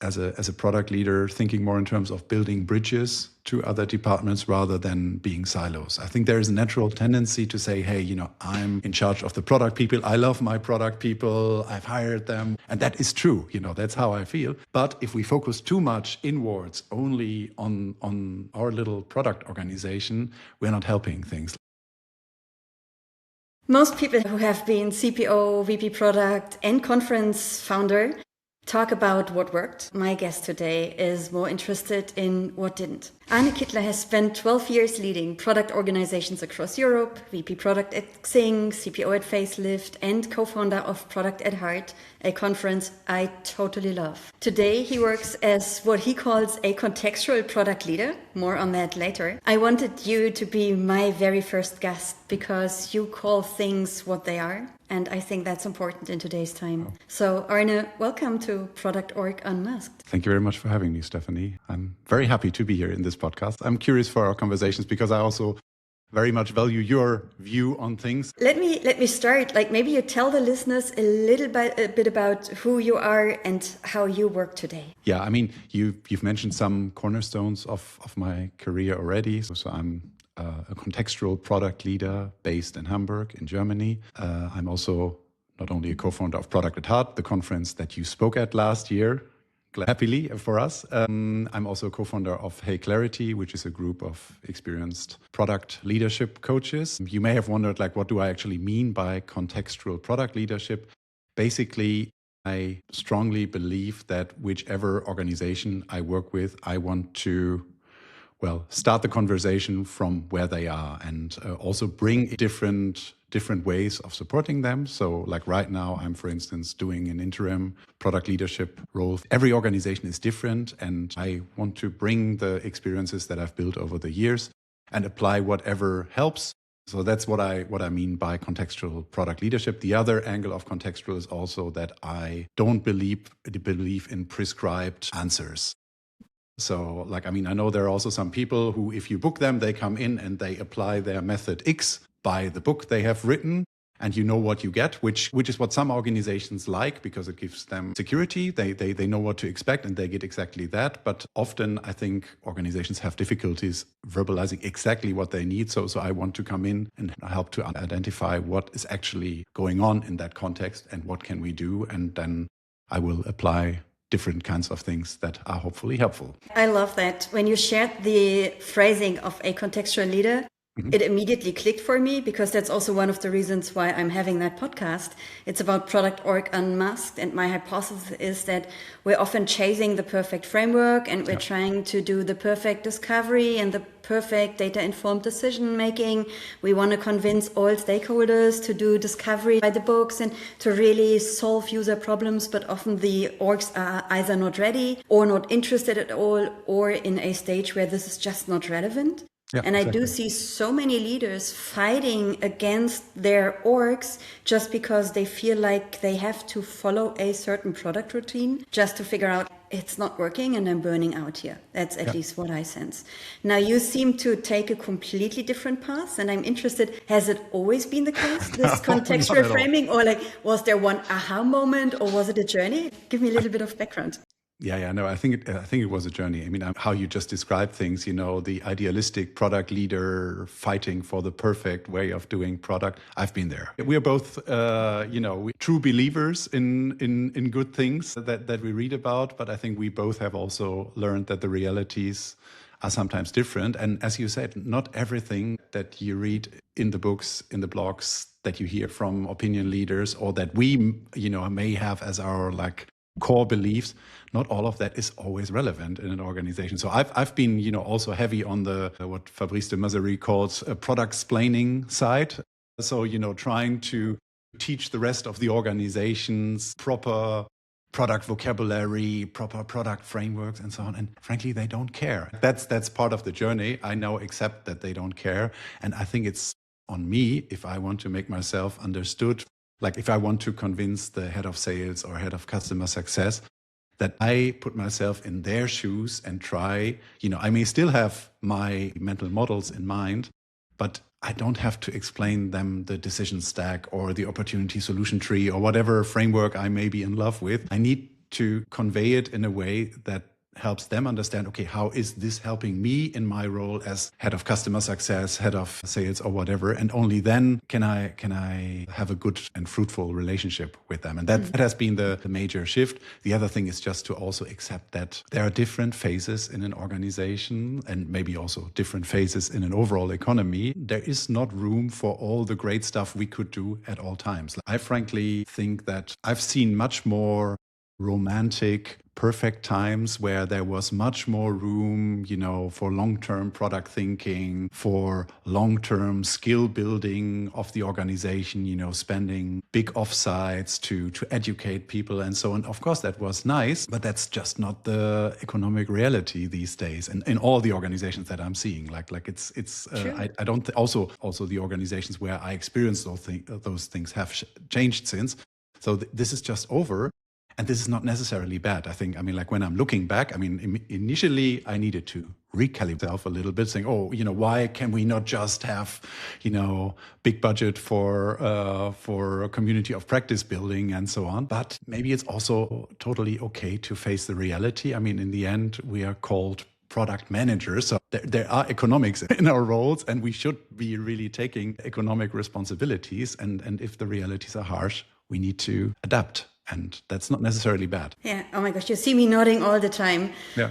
as a product leader, thinking more in terms of building bridges to other departments rather than being silos. I think there is a natural tendency to say, hey, I'm in charge of the product people. I love my product people. I've hired them. And that is true. That's how I feel. But if we focus too much inwards only on our little product organization, we're not helping things. Most people who have been CPO, VP product, and conference founder talk about what worked. My guest today is more interested in what didn't. Arne Kittler has spent 12 years leading product organizations across Europe, VP product at Xing, CPO at Facelift, and co-founder of Product at Heart, a conference I totally love. Today, he works as what he calls a contextual product leader. More on that later. I wanted you to be my very first guest because you call things what they are. And I think that's important in today's time. So Arne, welcome to ProductOrg Unmasked. Thank you very much for having me, Stephanie. I'm very happy to be here in this podcast. I'm curious for our conversations because I also very much value your view on things. Let me start. Maybe you tell the listeners a bit about who you are and how you work today. Yeah, I mean, you've mentioned some cornerstones of my career already. So I'm a contextual product leader based in Hamburg, in Germany. I'm also not only a co-founder of Product at Heart, the conference that you spoke at last year, happily for us. I'm also a co-founder of Hey Clarity, which is a group of experienced product leadership coaches. You may have wondered, what do I actually mean by contextual product leadership? Basically, I strongly believe that whichever organization I work with, I want to start the conversation from where they are and also bring different ways of supporting them. So right now, I'm, for instance, doing an interim product leadership role. Every organization is different, and I want to bring the experiences that I've built over the years and apply whatever helps. So that's what I mean by contextual product leadership. The other angle of contextual is also that I don't believe in prescribed answers. So I know there are also some people who, if you book them, they come in and they apply their method X by the book they have written, and you know what you get, which is what some organizations like because it gives them security. They know what to expect and they get exactly that. But often I think organizations have difficulties verbalizing exactly what they need. So I want to come in and help to identify what is actually going on in that context and what can we do. And then I will apply different kinds of things that are hopefully helpful. I love that. When you shared the phrasing of a contextual leader, it immediately clicked for me because that's also one of the reasons why I'm having that podcast. It's about ProductOrg Unmasked, and my hypothesis is that we're often chasing the perfect framework and we're trying to do the perfect discovery and the perfect data-informed decision-making. We want to convince all stakeholders to do discovery by the books and to really solve user problems, but often the orgs are either not ready or not interested at all or in a stage where this is just not relevant. Yeah, and exactly. I do see so many leaders fighting against their orgs just because they feel like they have to follow a certain product routine just to figure out it's not working and I'm burning out here. That's at least what I sense. Now, you seem to take a completely different path, and I'm interested, has it always been the case, this contextual framing, or was there one aha moment, or was it a journey? Give me a little bit of background. Yeah, no, I think it was a journey. I mean, how you just described things, the idealistic product leader fighting for the perfect way of doing product. I've been there. We are both, true believers in good things that we read about, but I think we both have also learned that the realities are sometimes different. And as you said, not everything that you read in the books, in the blogs, that you hear from opinion leaders, or that we, may have as our core beliefs, not all of that is always relevant in an organization. So I've been, also heavy on the what Fabrice de Mazerie calls a product-splaining side. So, trying to teach the rest of the organizations proper product vocabulary, proper product frameworks, and so on. And frankly, they don't care. That's part of the journey. I now accept that they don't care. And I think it's on me if I want to make myself understood. If I want to convince the head of sales or head of customer success that I put myself in their shoes and try, I may still have my mental models in mind, but I don't have to explain them the decision stack or the opportunity solution tree or whatever framework I may be in love with. I need to convey it in a way that helps them understand, okay, how is this helping me in my role as head of customer success, head of sales or whatever, and only then can I have a good and fruitful relationship with them. And that has been the major shift. The other thing is just to also accept that there are different phases in an organization and maybe also different phases in an overall economy. There is not room for all the great stuff we could do at all times. I frankly think that I've seen much more romantic, perfect times where there was much more room, for long-term product thinking, for long-term skill building of the organization, spending big offsites to educate people and so on. Of course, that was nice, but that's just not the economic reality these days. And in all the organizations that I'm seeing, like it's I don't also the organizations where I experienced those things have changed since. So this is just over. And this is not necessarily bad. Like when I'm looking back, initially I needed to recalibrate myself a little bit, saying, why can we not just have, big budget for a community of practice building and so on? But maybe it's also totally okay to face the reality. In the end, we are called product managers. So there are economics in our roles, and we should be really taking economic responsibilities. And if the realities are harsh, we need to adapt. And that's not necessarily bad. Yeah. Oh my gosh, you see me nodding all the time. Yeah.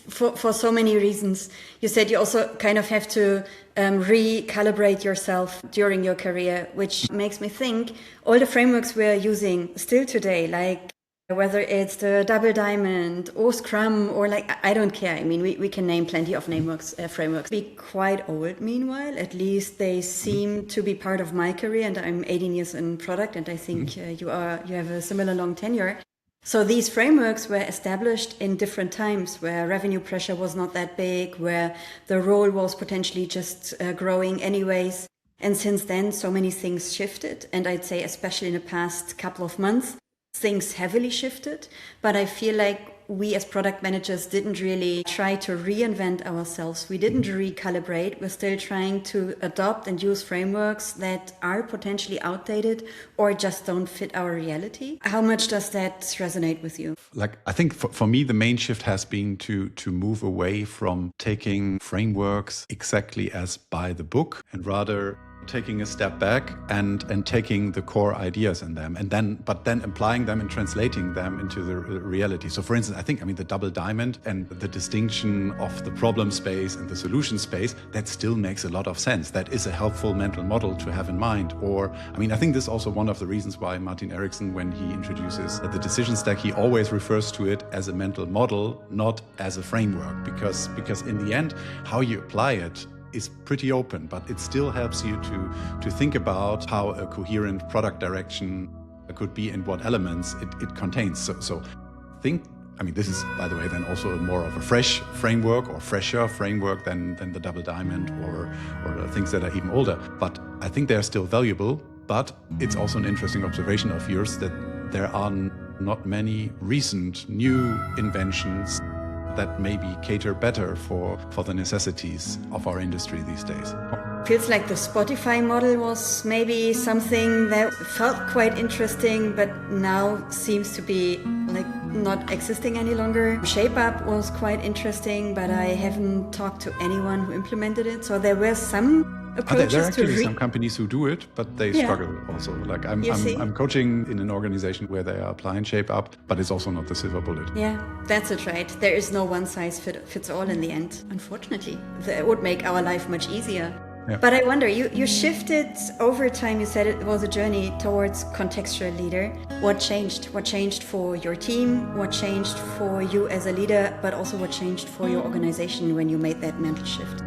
For so many reasons. You said you also kind of have to recalibrate yourself during your career, which makes me think all the frameworks we're using still today, like whether it's the Double Diamond or Scrum or I don't care. We can name plenty of frameworks. Be quite old meanwhile. At least they seem to be part of my career, and I'm 18 years in product, and I think you have a similar long tenure. So these frameworks were established in different times where revenue pressure was not that big, where the role was potentially just growing anyways. And since then, so many things shifted. And I'd say especially in the past couple of months, things heavily shifted, but I feel like we as product managers didn't really try to reinvent ourselves. We didn't recalibrate. We're still trying to adopt and use frameworks that are potentially outdated or just don't fit our reality. How much does that resonate with you? I think for me, the main shift has been to move away from taking frameworks exactly as by the book and rather taking a step back and taking the core ideas in them but then applying them and translating them into the reality. So for instance, I think the Double Diamond and the distinction of the problem space and the solution space, that still makes a lot of sense. That is a helpful mental model to have in mind. Or I think this is also one of the reasons why Martin Eriksson, when he introduces the decision stack, he always refers to it as a mental model, not as a framework, because in the end, how you apply it is pretty open, but it still helps you to think about how a coherent product direction could be and what elements it contains. So think, this is, by the way, then also more of a fresh framework or fresher framework than the Double Diamond or things that are even older. But I think they are still valuable, but it's also an interesting observation of yours that there are not many recent new inventions that maybe cater better for the necessities of our industry these days. Feels like the Spotify model was maybe something that felt quite interesting, but now seems to be not existing any longer. Shape Up was quite interesting, but I haven't talked to anyone who implemented it. So there were some approaches. There are actually some companies who do it, but they struggle also. I'm coaching in an organization where they are applying Shape Up, but it's also not the silver bullet. Yeah, that's it, right? There is no one size fits all in the end, unfortunately. That would make our life much easier. Yeah. But I wonder, you shifted over time. You said it was a journey towards contextual leader. What changed? What changed for your team? What changed for you as a leader? But also what changed for your organization when you made that mental shift?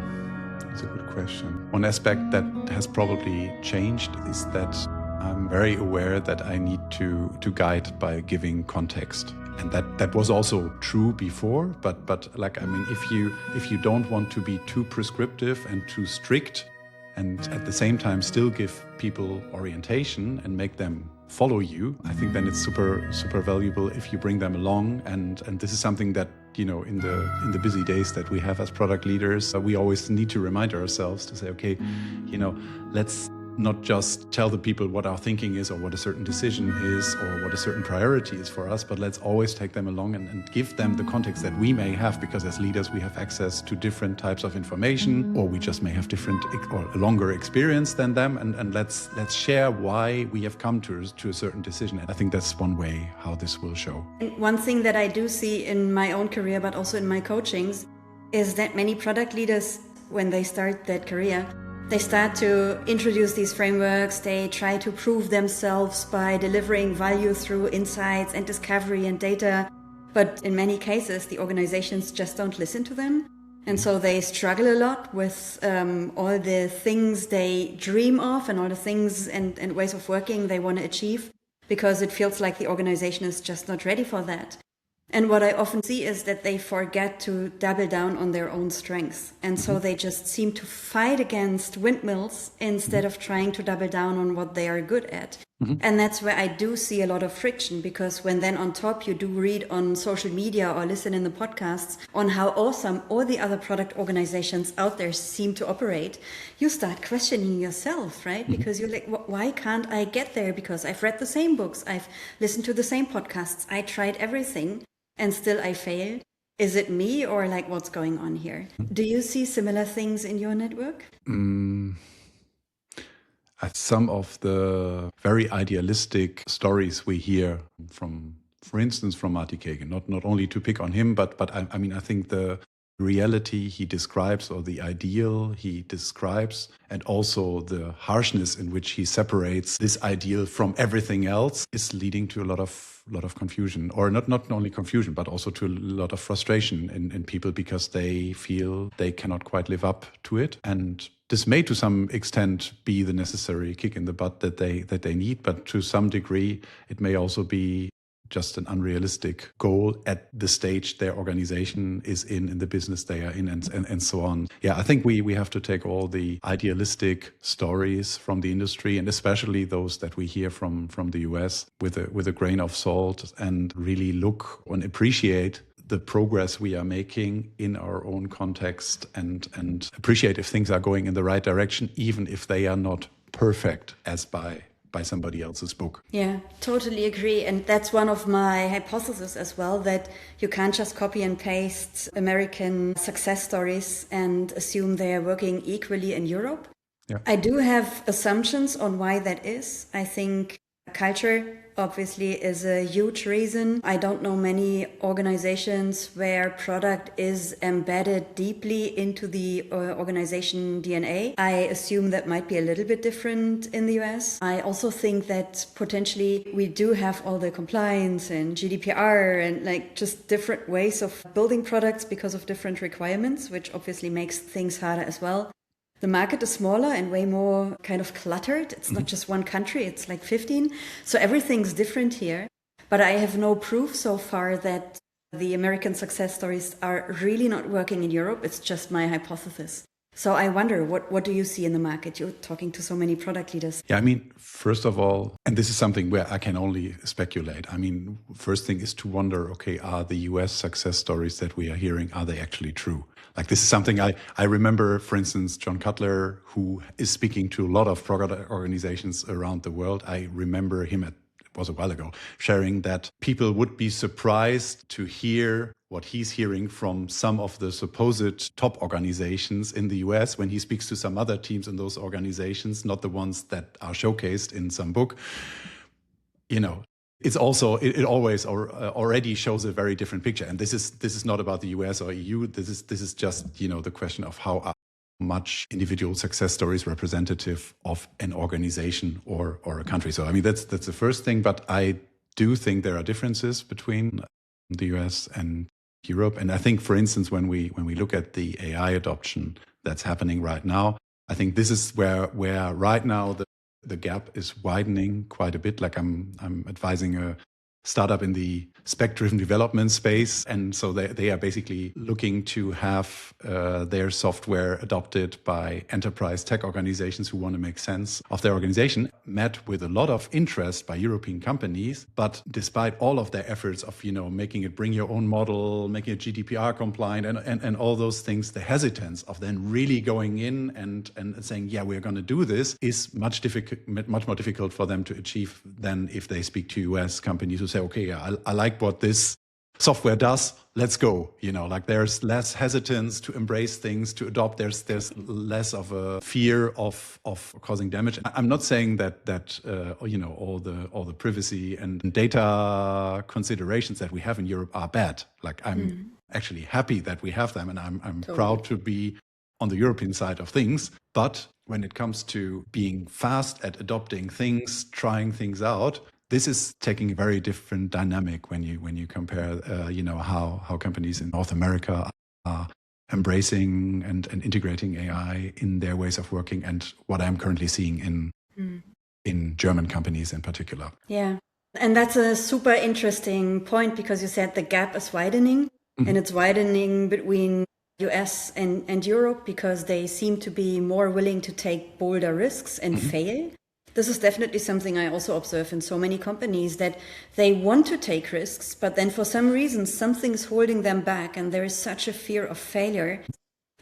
That's a good question. One aspect that has probably changed is that I'm very aware that I need to guide by giving context. And that was also true before, but if you don't want to be too prescriptive and too strict, and at the same time still give people orientation and make them follow you, I think then it's super valuable if you bring them along. And this is something that in the busy days that we have as product leaders, we always need to remind ourselves to say, okay, let's not just tell the people what our thinking is or what a certain decision is or what a certain priority is for us, but let's always take them along and give them the context that we may have, because as leaders we have access to different types of information, or we just may have different or a longer experience than them, and let's share why we have come to a certain decision. And I think that's one way how this will show. And one thing that I do see in my own career, but also in my coachings, is that many product leaders, when they start that career, they start to introduce these frameworks. They try to prove themselves by delivering value through insights and discovery and data. But in many cases, the organizations just don't listen to them. And so they struggle a lot with all the things they dream of and all the things and ways of working they want to achieve, because it feels like the organization is just not ready for that. And what I often see is that they forget to double down on their own strengths. And so they just seem to fight against windmills instead of trying to double down on what they are good at. And that's where I do see a lot of friction, because when then on top you do read on social media or listen in the podcasts on how awesome all the other product organizations out there seem to operate, you start questioning yourself, right? Because you're like, why can't I get there? Because I've read the same books, I've listened to the same podcasts, I tried everything, and still I failed. Is it me, or like what's going on here? Do you see similar things in your network? Some of the very idealistic stories we hear from, for instance, from Marty Kagan, not only to pick on him, but I mean, I think the reality he describes, or the ideal he describes, and also the harshness in which he separates this ideal from everything else, is leading to a lot of confusion, or not only confusion, but also to a lot of frustration in people, because they feel they cannot quite live up to it. And this may to some extent be the necessary kick in the butt that they need, but to some degree it may also be just an unrealistic goal at the stage their organization is in the business they are in, and so on. Yeah, I think we have to take all the idealistic stories from the industry, and especially those that we hear from the US, with a grain of salt, and really look and appreciate the progress we are making in our own context, and appreciate if things are going in the right direction, even if they are not perfect as by somebody else's book. Yeah, totally agree. And that's one of my hypotheses as well, that you can't just copy and paste American success stories and assume they are working equally in Europe. Yeah. I do have assumptions on why that is. I think culture obviously is a huge reason. I don't know many organizations where product is embedded deeply into the organization DNA. I assume that might be a little bit different in the US. I also think that potentially we do have all the compliance and GDPR and like just different ways of building products because of different requirements, which obviously makes things harder as well. The market is smaller and way more kind of cluttered. It's not just one country, it's like 15. So everything's different here. But I have no proof so far that the American success stories are really not working in Europe. It's just my hypothesis. So I wonder, what do you see in the market? You're talking to so many product leaders. Yeah, I mean, first of all, and this is something where I can only speculate. I mean, first thing is to wonder, okay, are the US success stories that we are hearing, are they actually true? Like, this is something I remember, for instance, John Cutler, who is speaking to a lot of product organizations around the world. I remember him it was a while ago, sharing that people would be surprised to hear what he's hearing from some of the supposed top organizations in the US when he speaks to some other teams in those organizations, not the ones that are showcased in some book. You know, it's also, it always already shows a very different picture. And this is not about the US or EU. This is just, you know, the question of how much individual success stories representative of an organization or a country. So, I mean, that's the first thing. But I do think there are differences between the US and Europe. And I think, for instance, when we look at the AI adoption that's happening right now, I think this is where right now the gap is widening quite a bit. Like I'm advising a startup in the spec-driven development space. And so they are basically looking to have their software adopted by enterprise tech organizations who want to make sense of their organization. Met with a lot of interest by European companies. But despite all of their efforts of, making it bring your own model, making it GDPR compliant and all those things, the hesitance of then really going in and saying, yeah, we're going to do this is much more difficult for them to achieve than if they speak to US companies who say, okay, yeah, I like what this software does, let's go. There's less hesitance to embrace things, to adopt. There's less of a fear of causing damage. I'm not saying that all the privacy and data considerations that we have in Europe are bad. I'm actually happy that we have them, and I'm Totally. proud to be on the European side of things. But when it comes to being fast at adopting things, trying things out, this is taking a very different dynamic when you compare, how companies in North America are embracing and integrating AI in their ways of working, and what I'm currently seeing in German companies in particular. Yeah. And that's a super interesting point, because you said the gap is widening, and it's widening between US and Europe because they seem to be more willing to take bolder risks and fail. This is definitely something I also observe in so many companies, that they want to take risks, but then for some reason, something's holding them back, and there is such a fear of failure.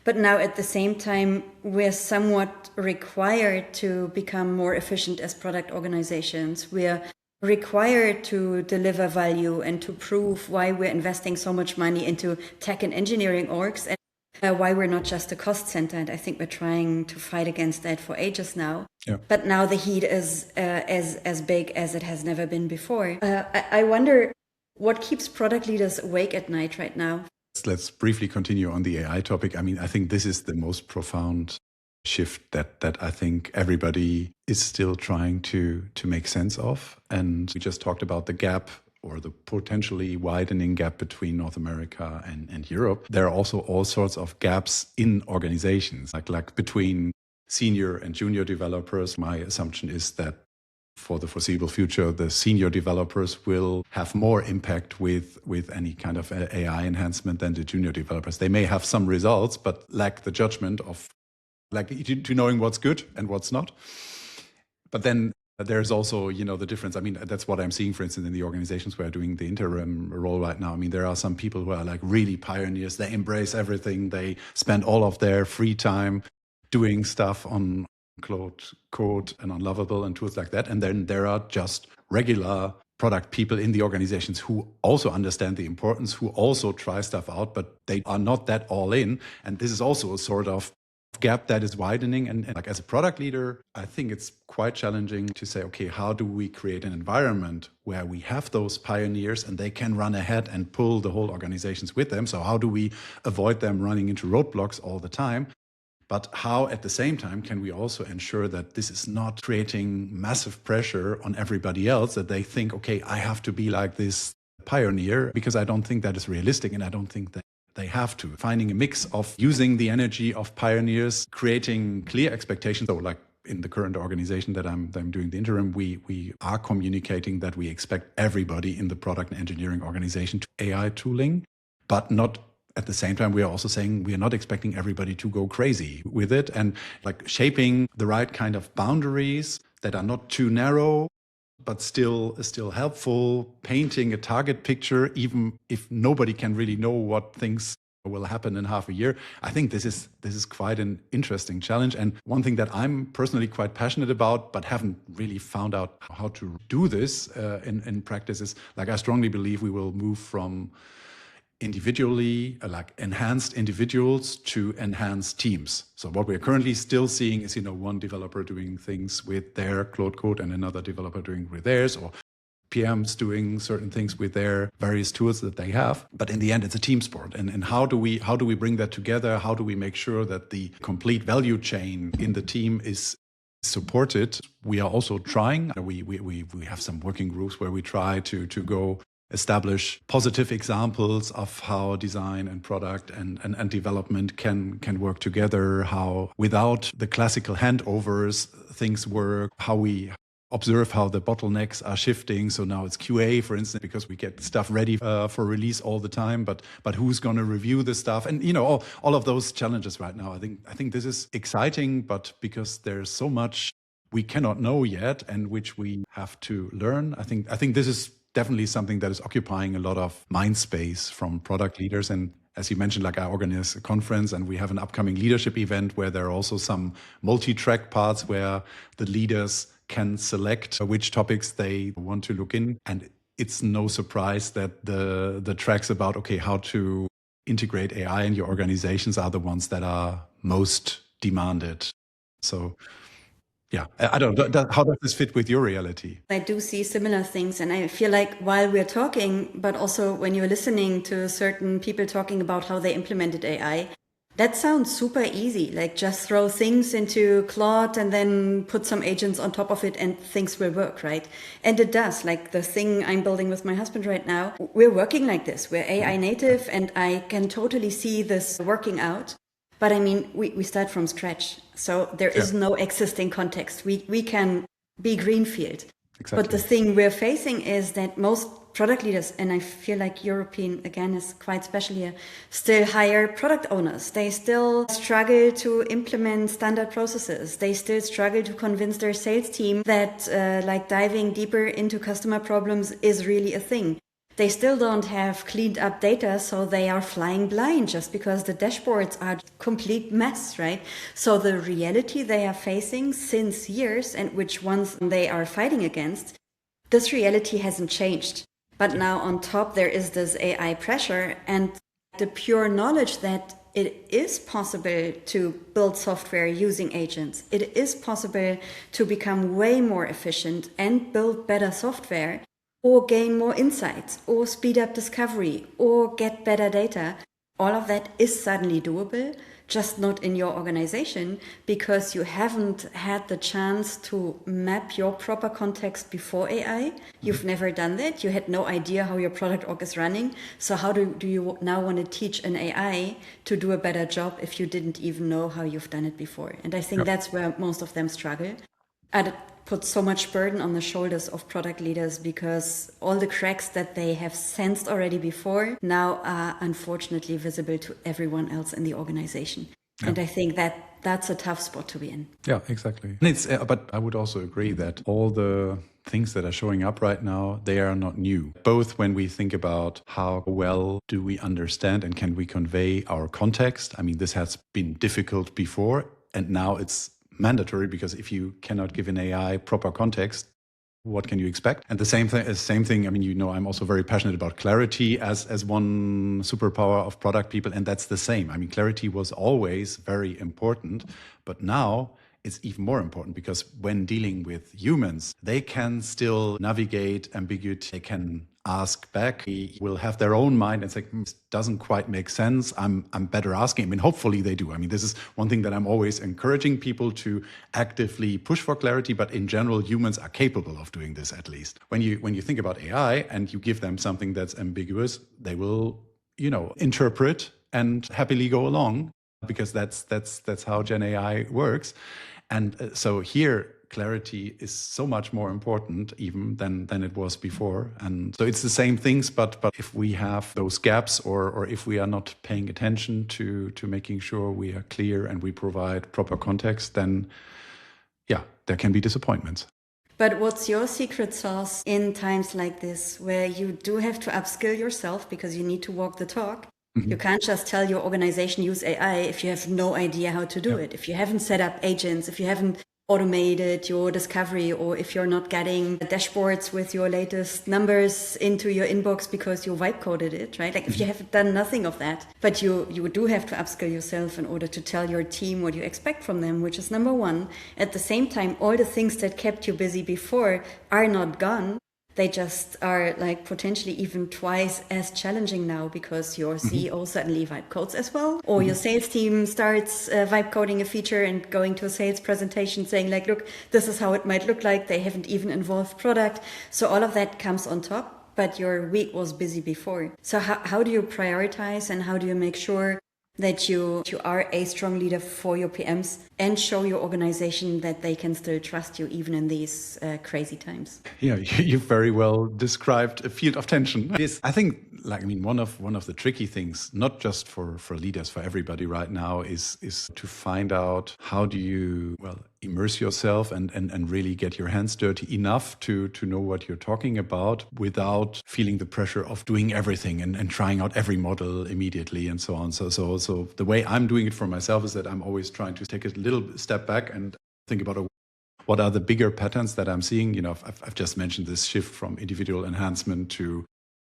But now at the same time, we're somewhat required to become more efficient as product organizations. We're required to deliver value and to prove why we're investing so much money into tech and engineering orgs, and why we're not just a cost center. And I think we're trying to fight against that for ages now. Yeah. But now the heat is as big as it has never been before. I wonder what keeps product leaders awake at night right now. Let's briefly continue on the AI topic. I think this is the most profound shift that I think everybody is still trying to make sense of. And we just talked about the gap, or the potentially widening gap between North America and Europe. There are also all sorts of gaps in organizations, like between senior and junior developers. My assumption is that for the foreseeable future, the senior developers will have more impact with any kind of AI enhancement than the junior developers. They may have some results, but lack the judgment of to knowing what's good and what's not. But then there's also, the difference. That's what I'm seeing, for instance, in the organizations where I'm doing the interim role right now. There are some people who are really pioneers. They embrace everything. They spend all of their free time doing stuff on code and on Lovable and tools like that. And then there are just regular product people in the organizations who also understand the importance, who also try stuff out, but they are not that all in. And this is also a sort of gap that is widening. And as a product leader, I think it's quite challenging to say, okay, how do we create an environment where we have those pioneers and they can run ahead and pull the whole organizations with them? So how do we avoid them running into roadblocks all the time? But how, at the same time, can we also ensure that this is not creating massive pressure on everybody else, that they think, okay, I have to be like this pioneer, because I don't think that is realistic, and I don't think that they have to. Finding a mix of using the energy of pioneers, creating clear expectations. So in the current organization that I'm doing the interim, we are communicating that we expect everybody in the product and engineering organization to AI tooling, but not at the same time, we are also saying we are not expecting everybody to go crazy with it, and shaping the right kind of boundaries that are not too narrow, but still helpful, painting a target picture, even if nobody can really know what things will happen in half a year. I think this is quite an interesting challenge. And one thing that I'm personally quite passionate about, but haven't really found out how to do this in practice, is I strongly believe we will move from individually, enhanced individuals to enhanced teams. So what we're currently still seeing is, one developer doing things with their Claude Code and another developer doing with theirs, or PMs doing certain things with their various tools that they have. But in the end, it's a team sport. And how do we bring that together? How do we make sure that the complete value chain in the team is supported? We are also trying. We have some working groups where we try to go establish positive examples of how design and product and development can work together, how without the classical handovers things work, how we observe how the bottlenecks are shifting. So now it's QA, for instance, because we get stuff ready for release all the time. But who's going to review the stuff? And all of those challenges right now. I think this is exciting, but because there's so much we cannot know yet, and which we have to learn. I think this is definitely something that is occupying a lot of mind space from product leaders. And as you mentioned, like I organize a conference and we have an upcoming leadership event where there are also some multi-track parts where the leaders can select which topics they want to look in. And it's no surprise that the tracks about, okay, how to integrate AI in your organizations are the ones that are most demanded. So yeah, I don't know. How does this fit with your reality? I do see similar things. And I feel like while we're talking, but also when you're listening to certain people talking about how they implemented AI, that sounds super easy. Like just throw things into Claude and then put some agents on top of it and things will work, right? And it does. Like the thing I'm building with my husband right now, we're working like this. We're AI native and I can totally see this working out. But I mean, we start from scratch. So there is no existing context. We can be greenfield. Exactly. But the thing we're facing is that most product leaders, and I feel like European, again, is quite special here, still hire product owners. They still struggle to implement standard processes. They still struggle to convince their sales team that like diving deeper into customer problems is really a thing. They still don't have cleaned up data, so they are flying blind just because the dashboards are a complete mess, right? So the reality they are facing since years and which ones they are fighting against, this reality hasn't changed. But now on top, there is this AI pressure and the pure knowledge that it is possible to build software using agents. It is possible to become way more efficient and build better software, or gain more insights, or speed up discovery, or get better data. All of that is suddenly doable, just not in your organization, because you haven't had the chance to map your proper context before AI. You've never done that. You had no idea how your product org is running. So how do you now want to teach an AI to do a better job if you didn't even know how you've done it before? And I think that's where most of them struggle. And it puts so much burden on the shoulders of product leaders because all the cracks that they have sensed already before now are unfortunately visible to everyone else in the organization. Yeah. And I think that's a tough spot to be in. Yeah, exactly. And it's, but I would also agree that all the things that are showing up right now, they are not new. Both when we think about how well do we understand and can we convey our context. I mean, this has been difficult before and now it's mandatory, because if you cannot give an AI proper context, what can you expect? And the same thing. I mean, I'm also very passionate about clarity as one superpower of product people, and that's the same. I mean, clarity was always very important, but now it's even more important because when dealing with humans, they can still navigate ambiguity. They can ask back. They will have their own mind and say, this doesn't quite make sense. I'm better asking. I mean, hopefully they do. I mean, this is one thing that I'm always encouraging people to actively push for clarity. But in general, humans are capable of doing this, at least. When you think about AI and you give them something that's ambiguous, they will, interpret and happily go along, because that's how Gen AI works. And so here, clarity is so much more important even than it was before. And so it's the same things, but if we have those gaps or if we are not paying attention to making sure we are clear and we provide proper context, then there can be disappointments. But what's your secret sauce in times like this, where you do have to upskill yourself because you need to walk the talk? Mm-hmm. You can't just tell your organization use AI if you have no idea how to do it. If you haven't set up agents, if you haven't automated your discovery, or if you're not getting dashboards with your latest numbers into your inbox because you vibe coded it, right? Like if you have done nothing of that, but you do have to upskill yourself in order to tell your team what you expect from them, which is number one. At the same time, all the things that kept you busy before are not gone. They just are like potentially even twice as challenging now because your CEO suddenly vibe codes as well, or your sales team starts vibe coding a feature and going to a sales presentation saying like, look, this is how it might look like. They haven't even involved product. So all of that comes on top, but your week was busy before. So how do you prioritize and how do you make sure that you are a strong leader for your PMs and show your organization that they can still trust you even in these crazy times. Yeah, you've very well described a field of tension. Yes, I think, one of the tricky things, not just for leaders, for everybody right now, is to find out how do you immerse yourself and really get your hands dirty enough to know what you're talking about without feeling the pressure of doing everything and trying out every model immediately and so on. So the way I'm doing it for myself is that I'm always trying to take a little step back and think about what are the bigger patterns that I'm seeing. I've just mentioned this shift from individual enhancement to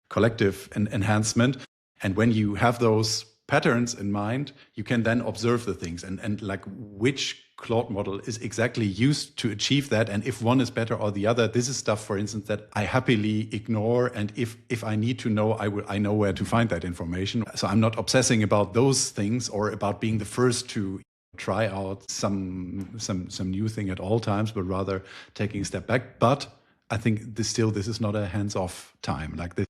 collective enhancement. And when you have those patterns in mind, you can then observe the things and like which Claude model is exactly used to achieve that. And if one is better or the other, this is stuff, for instance, that I happily ignore. And if I need to know, I know where to find that information. So I'm not obsessing about those things or about being the first to try out some new thing at all times, but rather taking a step back. But I think this is not a hands-off time. Like this,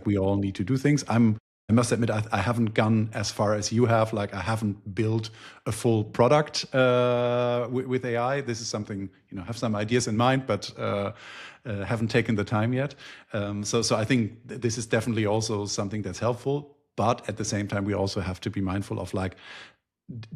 we all need to do things. I must admit, I haven't gone as far as you have. Like I haven't built a full product with AI. This is something, I have some ideas in mind, but haven't taken the time yet. So I think this is definitely also something that's helpful. But at the same time, we also have to be mindful of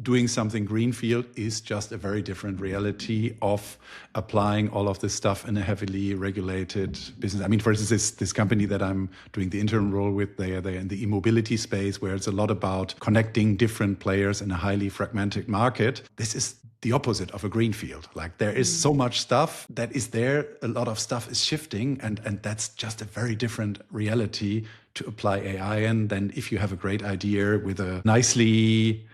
doing something greenfield is just a very different reality of applying all of this stuff in a heavily regulated business. I mean, for instance, this company that I'm doing the interim role with, they're in the e-mobility space where it's a lot about connecting different players in a highly fragmented market. This is the opposite of a greenfield. Like there is so much stuff that is there. A lot of stuff is shifting and that's just a very different reality to apply AI in than if you have a great idea with a nicely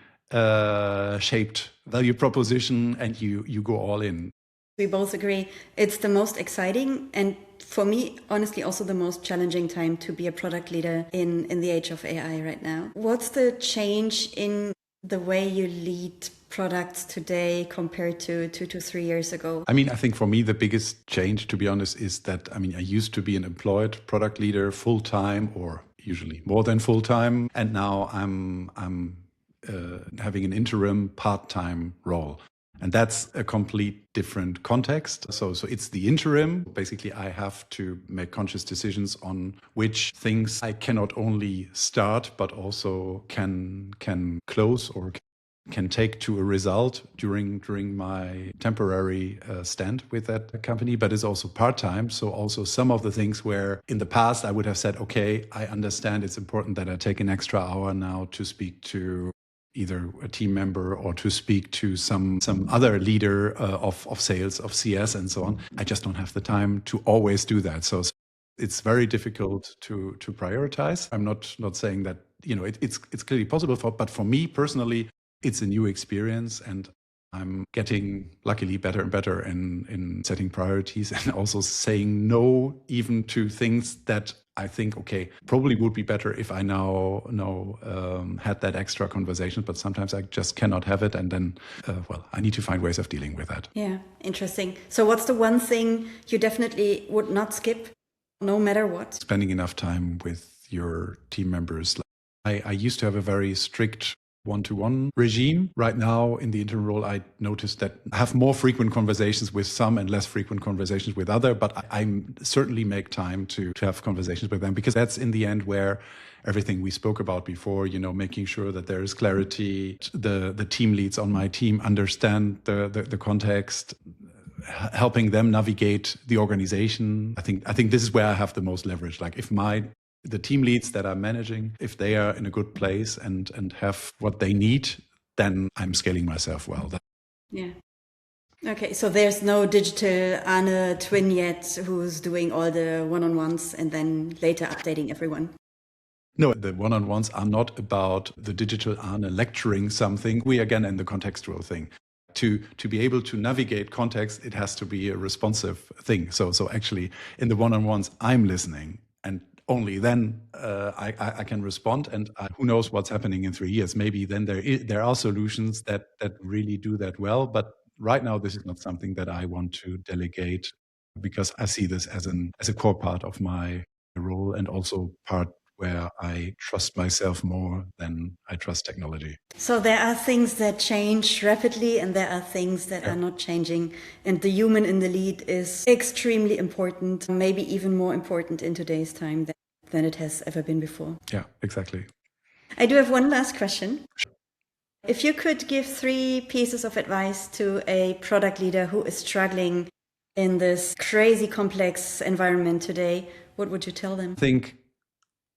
shaped value proposition and you go all in. We both agree it's the most exciting and for me, honestly, also the most challenging time to be a product leader in the age of AI right now. What's the change in the way you lead products today compared to 2 to 3 years ago? I mean, I think for me, the biggest change, to be honest, is that, I used to be an employed product leader full-time or usually more than full-time. And now I'm having an interim part-time role. And that's a complete different context. So it's the interim. Basically, I have to make conscious decisions on which things I cannot only start, but also can close or can take to a result during my temporary stand with that company, but it's also part-time. So also some of the things where in the past I would have said, okay, I understand it's important that I take an extra hour now to speak to either a team member or to speak to some other leader of sales, of CS and so on. I just don't have the time to always do that. So it's very difficult to prioritize. I'm not saying that, it's clearly possible but for me personally, it's a new experience and I'm getting luckily better and better in setting priorities and also saying no even to things that I think, okay, probably would be better if I now had that extra conversation, but sometimes I just cannot have it. And then, I need to find ways of dealing with that. Yeah, interesting. So what's the one thing you definitely would not skip no matter what? Spending enough time with your team members. I used to have a very strict one-to-one regime. Right now in the interim role, I noticed that I have more frequent conversations with some and less frequent conversations with other, but I certainly make time to have conversations with them because that's in the end where everything we spoke about before, making sure that there is clarity, the team leads on my team understand the context, helping them navigate the organization. I think this is where I have the most leverage. Like if the team leads that I'm managing, if they are in a good place and have what they need, then I'm scaling myself well. Yeah. Okay, so there's no digital Arne twin yet who's doing all the one-on-ones and then later updating everyone. No, the one-on-ones are not about the digital Arne lecturing something. We again in the contextual thing. To be able to navigate context, it has to be a responsive thing. So actually in the one-on-ones, I'm listening and only then I can respond. And who knows what's happening in 3 years? Maybe then there are solutions that really do that well. But right now, this is not something that I want to delegate because I see this as a core part of my role and also part where I trust myself more than I trust technology. So there are things that change rapidly and there are things that are not changing. And the human in the lead is extremely important, maybe even more important in today's time than it has ever been before. Yeah, exactly. I do have one last question. If you could give 3 pieces of advice to a product leader who is struggling in this crazy complex environment today, what would you tell them? I think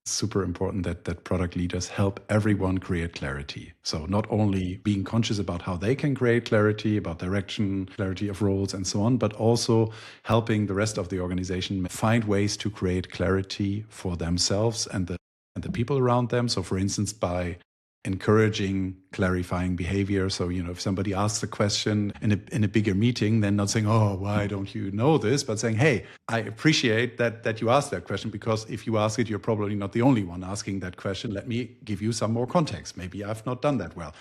it's super important that product leaders help everyone create clarity. So not only being conscious about how they can create clarity, about direction, clarity of roles and so on, but also helping the rest of the organization find ways to create clarity for themselves and the people around them. So for instance, by encouraging clarifying behavior. So, if somebody asks a question in a bigger meeting, then not saying, oh, why don't you know this? But saying, hey, I appreciate that you asked that question, because if you ask it, you're probably not the only one asking that question. Let me give you some more context. Maybe I've not done that well.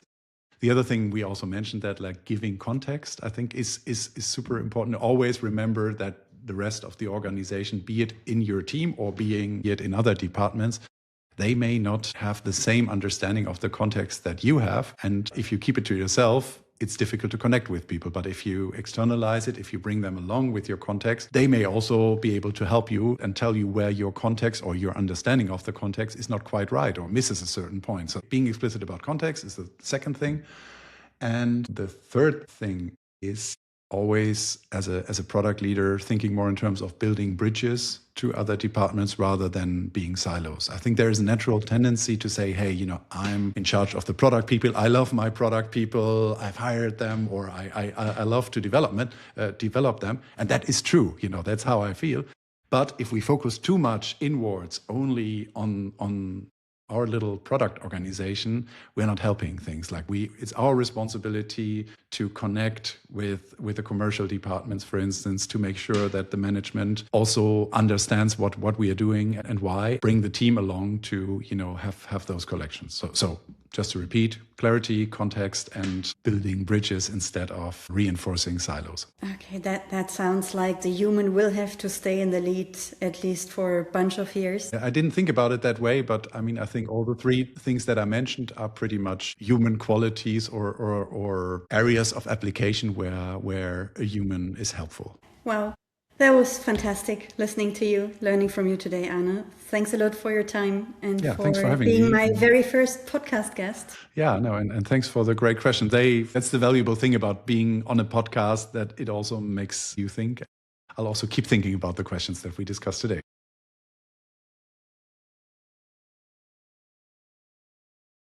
The other thing we also mentioned, that like giving context, I think is super important. Always remember that the rest of the organization, be it in your team or be it in other departments, they may not have the same understanding of the context that you have. And if you keep it to yourself, it's difficult to connect with people. But if you externalize it, if you bring them along with your context, they may also be able to help you and tell you where your context or your understanding of the context is not quite right or misses a certain point. So being explicit about context is the second thing. And the third thing is always, as a product leader, thinking more in terms of building bridges to other departments rather than being silos. I think there is a natural tendency to say, hey, I'm in charge of the product people. I love my product people. I've hired them, or I love to develop them. And that is true. That's how I feel. But if we focus too much inwards only on our little product organization, we're not helping things. It's our responsibility to connect with the commercial departments, for instance, to make sure that the management also understands what we are doing and why. Bring the team along to have those collections. So just to repeat, clarity, context, and building bridges instead of reinforcing silos. Okay, that sounds like the human will have to stay in the lead at least for a bunch of years. I didn't think about it that way, but I think all the 3 things that I mentioned are pretty much human qualities or areas of application where a human is helpful. Wow. That was fantastic listening to you, learning from you today, Arne. Thanks a lot for your time and thanks for having being me. my very first podcast guest. Yeah, no, and thanks for the great question. That's the valuable thing about being on a podcast, that it also makes you think. I'll also keep thinking about the questions that we discussed today.